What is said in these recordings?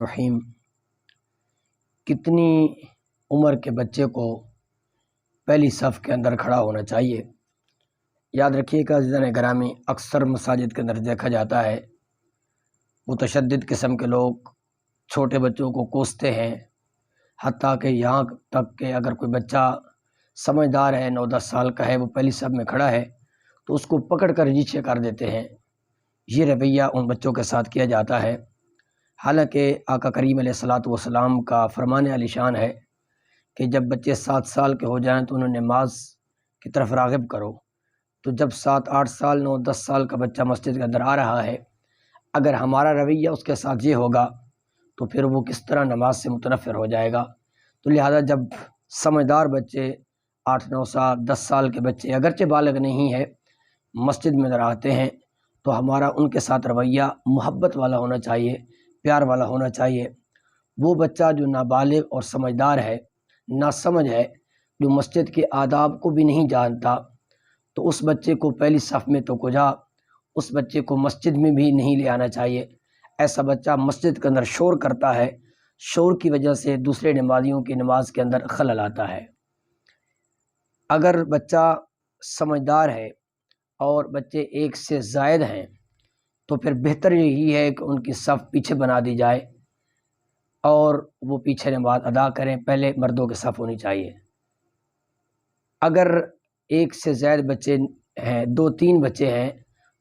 رحیم، کتنی عمر کے بچے کو پہلی صف کے اندر کھڑا ہونا چاہیے؟ یاد رکھیے گا عزیزان گرامی، اکثر مساجد کے اندر دیکھا جاتا ہے متشدد قسم کے لوگ چھوٹے بچوں کو کوستے ہیں، حتیٰ کہ یہاں تک کہ اگر کوئی بچہ سمجھدار ہے، 9-10 سال کا ہے، وہ پہلی صف میں کھڑا ہے تو اس کو پکڑ کر نیچے کر دیتے ہیں۔ یہ رویہ ان بچوں کے ساتھ کیا جاتا ہے، حالانکہ آقا کریم علیہ الصلوۃ والسلام کا فرمان عالی شان ہے کہ جب بچے 7 سال کے ہو جائیں تو انہیں نماز کی طرف راغب کرو۔ تو جب 7-8 سال 9-10 سال کا بچہ مسجد کے اندر آ رہا ہے، اگر ہمارا رویہ اس کے ساتھ یہ ہوگا تو پھر وہ کس طرح نماز سے متنفر ہو جائے گا۔ تو لہذا جب سمجھدار بچے 8-9 سال 10 سال کے بچے اگرچہ بالغ نہیں ہے مسجد میں اندر آتے ہیں تو ہمارا ان کے ساتھ رویہ محبت والا ہونا چاہیے، پیار والا ہونا چاہیے۔ وہ بچہ جو نابالغ اور سمجھدار ہے، ناسمجھ ہے، جو مسجد کے آداب کو بھی نہیں جانتا، تو اس بچے کو پہلی صف میں تو کجا، اس بچے کو مسجد میں بھی نہیں لے آنا چاہیے۔ ایسا بچہ مسجد کے اندر شور کرتا ہے، شور کی وجہ سے دوسرے نمازیوں کی نماز کے اندر خلل آتا ہے۔ اگر بچہ سمجھدار ہے اور بچے ایک سے زائد ہیں تو پھر بہتر یہی ہے کہ ان کی صف پیچھے بنا دی جائے اور وہ پیچھے نماز ادا کریں، پہلے مردوں کی صف ہونی چاہیے۔ اگر ایک سے زائد بچے ہیں، 2-3 بچے ہیں،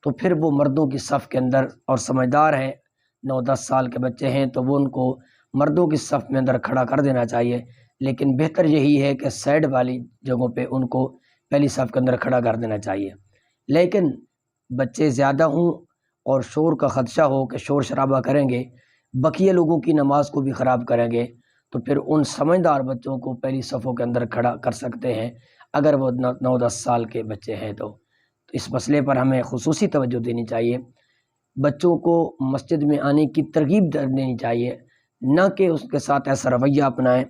تو پھر وہ مردوں کی صف کے اندر، اور سمجھدار ہیں 9-10 سال کے بچے ہیں تو وہ ان کو مردوں کی صف میں اندر کھڑا کر دینا چاہیے، لیکن بہتر یہی ہے کہ سائڈ والی جگہوں پہ ان کو پہلی صف کے اندر کھڑا کر دینا چاہیے۔ لیکن بچے زیادہ ہوں اور شور کا خدشہ ہو کہ شور شرابہ کریں گے، بقیہ لوگوں کی نماز کو بھی خراب کریں گے، تو پھر ان سمجھدار بچوں کو پہلی صفوں کے اندر کھڑا کر سکتے ہیں اگر وہ 9-10 سال کے بچے ہیں تو اس مسئلے پر ہمیں خصوصی توجہ دینی چاہیے۔ بچوں کو مسجد میں آنے کی ترغیب دینی چاہیے، نہ کہ اس کے ساتھ ایسا رویہ اپنائیں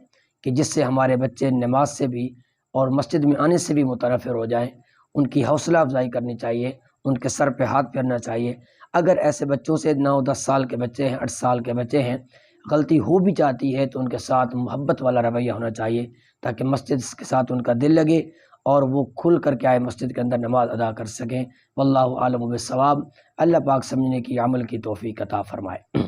کہ جس سے ہمارے بچے نماز سے بھی اور مسجد میں آنے سے بھی متنفر ہو جائیں۔ ان کی حوصلہ افزائی کرنی چاہیے، ان کے سر پہ ہاتھ پھیرنا چاہیے۔ اگر ایسے بچوں سے 9-10 سال کے بچے ہیں، 8 سال کے بچے ہیں، غلطی ہو بھی جاتی ہے تو ان کے ساتھ محبت والا رویہ ہونا چاہیے تاکہ مسجد کے ساتھ ان کا دل لگے اور وہ کھل کر کے آئے مسجد کے اندر نماز ادا کر سکیں۔ واللہ عالم بالصواب۔ اللہ پاک سمجھنے کی، عمل کی توفیق عطا فرمائے۔